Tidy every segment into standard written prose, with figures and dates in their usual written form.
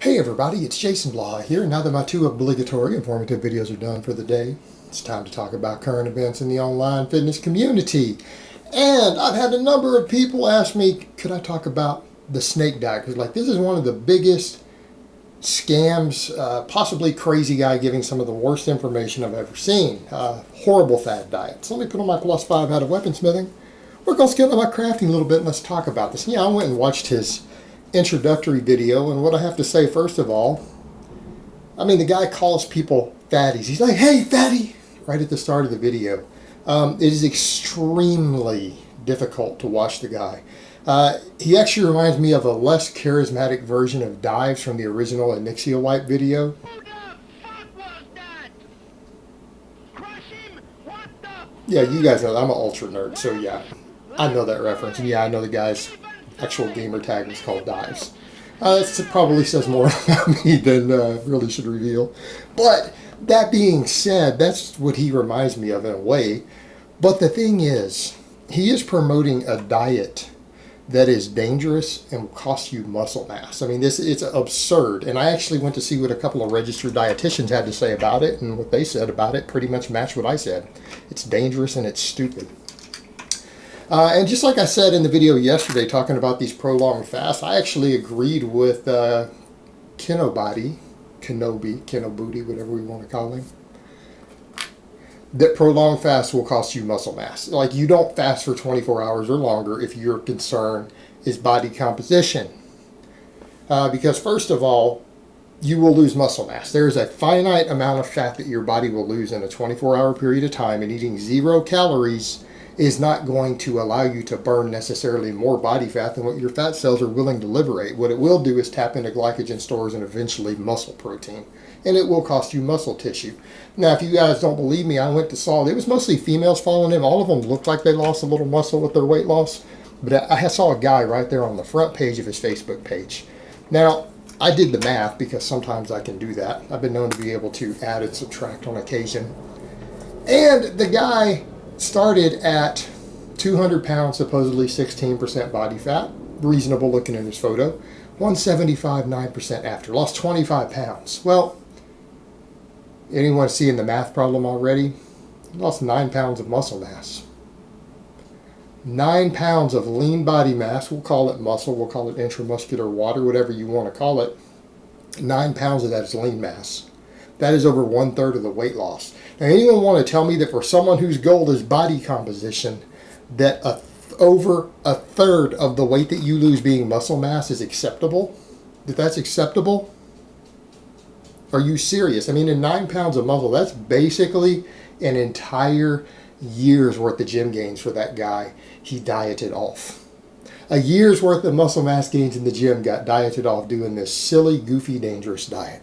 Hey everybody, it's Jason Blah here. Now that my two obligatory informative videos are done for the day, it's time to talk about current events in the online fitness community. And I've had a number of people ask me, could I talk about the snake diet? Because this is one of the biggest scams, possibly crazy guy giving some of the worst information I've ever seen. Horrible fad diet. So let me put on my +5 out of weaponsmithing. We're going to skill up my crafting a little bit and let's talk about this. Yeah, I went and watched his introductory video, and what I have to say first of all, the guy calls people fatties. He's like, hey fatty, right at the start of the video. It is extremely difficult to watch the guy. He actually reminds me of a less charismatic version of Dives from the original Anixia Wipe video. Who the fuck was that? Crush him? What the? Yeah, you guys know that. I'm an ultra nerd, so yeah, I know that reference. And yeah, I know the guy's actual gamer tag is called Dives. It probably says more about me than really should reveal. But that being said, that's what he reminds me of in a way. But the thing is, he is promoting a diet that is dangerous and will cost you muscle mass. It's absurd. And I actually went to see what a couple of registered dietitians had to say about it, and what they said about it pretty much matched what I said. It's dangerous and it's stupid. And just like I said in the video yesterday talking about these prolonged fasts, I actually agreed with Kenobi, whatever we want to call him, that prolonged fasts will cost you muscle mass. You don't fast for 24 hours or longer if your concern is body composition. Because first of all, you will lose muscle mass. There is a finite amount of fat that your body will lose in a 24-hour period of time, and eating 0 calories is not going to allow you to burn necessarily more body fat than what your fat cells are willing to liberate. What it will do is tap into glycogen stores and eventually muscle protein, and it will cost you muscle tissue. Now, if you guys don't believe me, I went to Saul. It was mostly females following him. All of them looked like they lost a little muscle with their weight loss, but I saw a guy right there on the front page of his Facebook page. Now, I did the math because sometimes I can do that. I've been known to be able to add and subtract on occasion. And the guy started at 200 pounds, supposedly 16% body fat, reasonable looking in his photo, 175, 9% after, lost 25 pounds. Well, anyone seeing the math problem already? Lost 9 pounds of muscle mass. 9 pounds of lean body mass, we'll call it muscle, we'll call it intramuscular water, whatever you want to call it. 9 pounds of that is lean mass. That is over 1/3 of the weight loss. Now, anyone want to tell me that for someone whose goal is body composition, that over 1/3 of the weight that you lose being muscle mass is acceptable? That that's acceptable? Are you serious? In 9 pounds of muscle, that's basically an entire year's worth of gym gains for that guy. He dieted off. A year's worth of muscle mass gains in the gym got dieted off doing this silly, goofy, dangerous diet.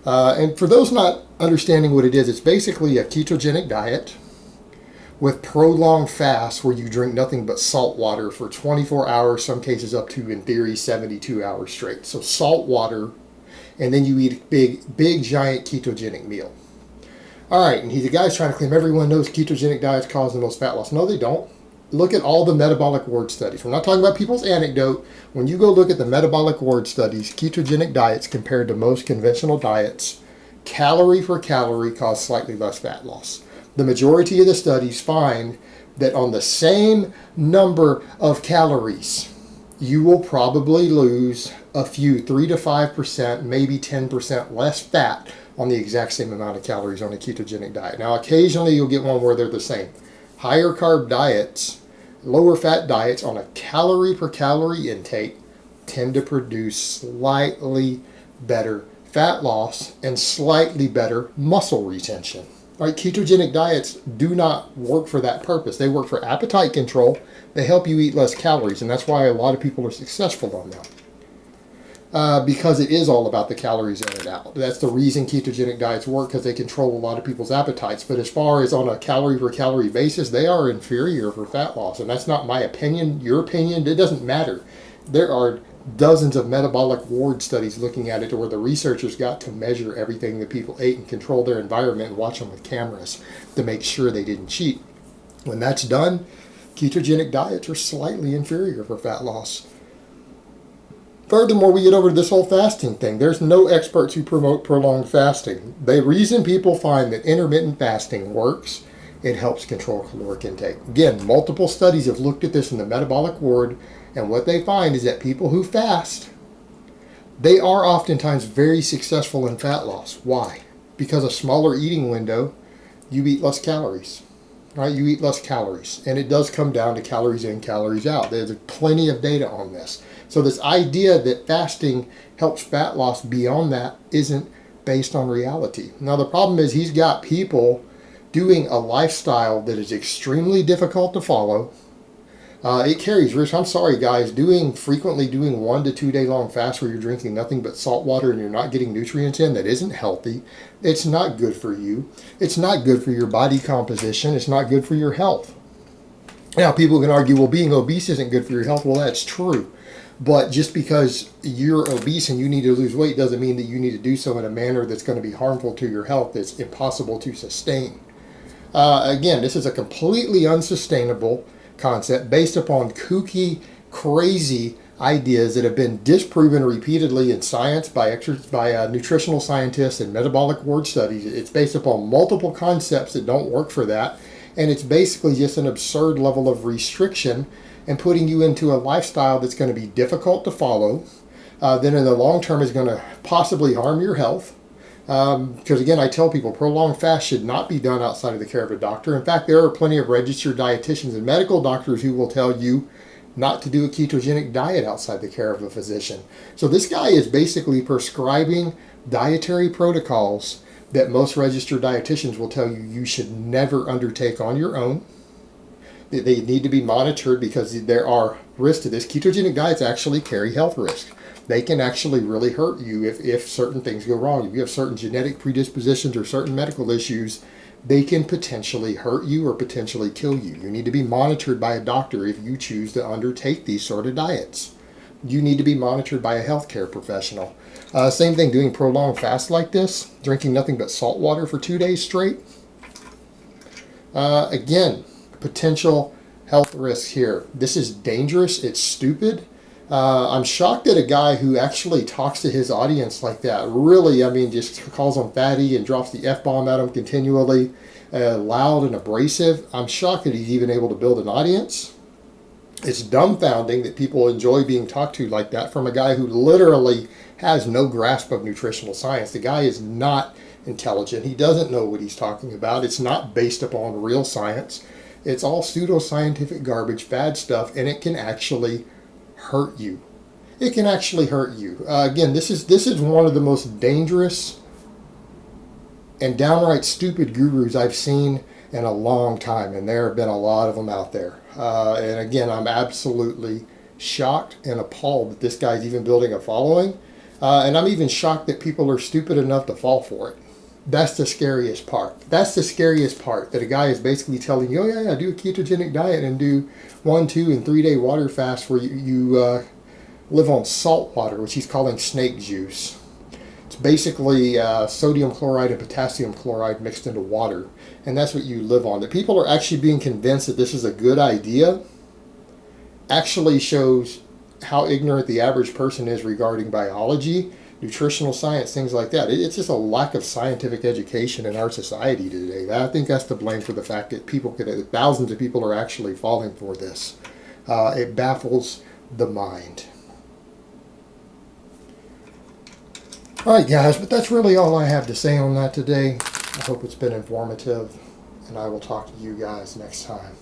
And for those not understanding what it is, it's basically a ketogenic diet with prolonged fasts where you drink nothing but salt water for 24 hours, some cases up to, in theory, 72 hours straight. So salt water, and then you eat a big, giant ketogenic meal. All right, and the guy's trying to claim everyone knows ketogenic diets cause the most fat loss. No, they don't. Look at all the metabolic ward studies. We're not talking about people's anecdote. When you go look at the metabolic ward studies, ketogenic diets compared to most conventional diets, calorie for calorie, cause slightly less fat loss. The majority of the studies find that on the same number of calories, you will probably lose a few, 3 to 5%, maybe 10% less fat on the exact same amount of calories on a ketogenic diet. Now, occasionally you'll get one where they're the same. Higher carb diets, lower fat diets on a calorie per calorie intake tend to produce slightly better fat loss and slightly better muscle retention. Right? Ketogenic diets do not work for that purpose. They work for appetite control. They help you eat less calories, and that's why a lot of people are successful on them. Because it is all about the calories in and out. That's the reason ketogenic diets work, because they control a lot of people's appetites. But as far as on a calorie per calorie basis, they are inferior for fat loss. And that's not my opinion, your opinion. It doesn't matter. There are dozens of metabolic ward studies looking at it to where the researchers got to measure everything that people ate and control their environment and watch them with cameras to make sure they didn't cheat. When that's done, ketogenic diets are slightly inferior for fat loss. Furthermore, we get over to this whole fasting thing. There's no experts who promote prolonged fasting. The reason people find that intermittent fasting works, it helps control caloric intake. Again, multiple studies have looked at this in the metabolic ward, and what they find is that people who fast, they are oftentimes very successful in fat loss. Why? Because a smaller eating window, you eat less calories. Right? You eat less calories. And it does come down to calories in, calories out. There's plenty of data on this. So this idea that fasting helps fat loss beyond that isn't based on reality. Now the problem is he's got people doing a lifestyle that is extremely difficult to follow. It carries risk. I'm sorry, guys. Frequently doing 1 to 2 day long fast where you're drinking nothing but salt water and you're not getting nutrients in, that isn't healthy. It's not good for you. It's not good for your body composition. It's not good for your health. Now, people can argue, well, being obese isn't good for your health. Well, that's true. But just because you're obese and you need to lose weight doesn't mean that you need to do so in a manner that's going to be harmful to your health, that's impossible to sustain. Again, this is a completely unsustainable concept based upon kooky, crazy ideas that have been disproven repeatedly in science by nutritional scientists and metabolic ward studies. It's based upon multiple concepts that don't work for that, and it's basically just an absurd level of restriction and putting you into a lifestyle that's going to be difficult to follow, then in the long term is going to possibly harm your health. Because again, I tell people prolonged fast should not be done outside of the care of a doctor. In fact, there are plenty of registered dietitians and medical doctors who will tell you not to do a ketogenic diet outside the care of a physician. So this guy is basically prescribing dietary protocols that most registered dietitians will tell you you should never undertake on your own. They need to be monitored because there are risks to this. Ketogenic diets actually carry health risks. They can actually really hurt you if certain things go wrong. If you have certain genetic predispositions or certain medical issues, they can potentially hurt you or potentially kill you. You need to be monitored by a doctor if you choose to undertake these sort of diets. You need to be monitored by a healthcare professional. Same thing, doing prolonged fast like this, drinking nothing but salt water for 2 days straight. Again, potential health risks here. This is dangerous. It's stupid. I'm shocked at a guy who actually talks to his audience like that. Really, I mean, just calls them fatty and drops the F-bomb at them continually, loud and abrasive. I'm shocked that he's even able to build an audience. It's dumbfounding that people enjoy being talked to like that from a guy who literally has no grasp of nutritional science. The guy is not intelligent. He doesn't know what he's talking about. It's not based upon real science. It's all pseudoscientific garbage, bad stuff, and it can actually hurt you. It can actually hurt you. Again, this is one of the most dangerous and downright stupid gurus I've seen in a long time, and there have been a lot of them out there. And again, I'm absolutely shocked and appalled that this guy's even building a following, and I'm even shocked that people are stupid enough to fall for it. That's the scariest part. That's the scariest part, that a guy is basically telling you, oh yeah, do a ketogenic diet and do 1, 2, and 3 day water fast where you live on salt water, which he's calling snake juice. It's basically sodium chloride and potassium chloride mixed into water, and that's what you live on. That people are actually being convinced that this is a good idea actually shows how ignorant the average person is regarding biology, nutritional science, things like that. It's just a lack of scientific education in our society today. I think that's to blame for the fact that thousands of people are actually falling for this. It baffles the mind. All right, guys, but that's really all I have to say on that today. I hope it's been informative, and I will talk to you guys next time.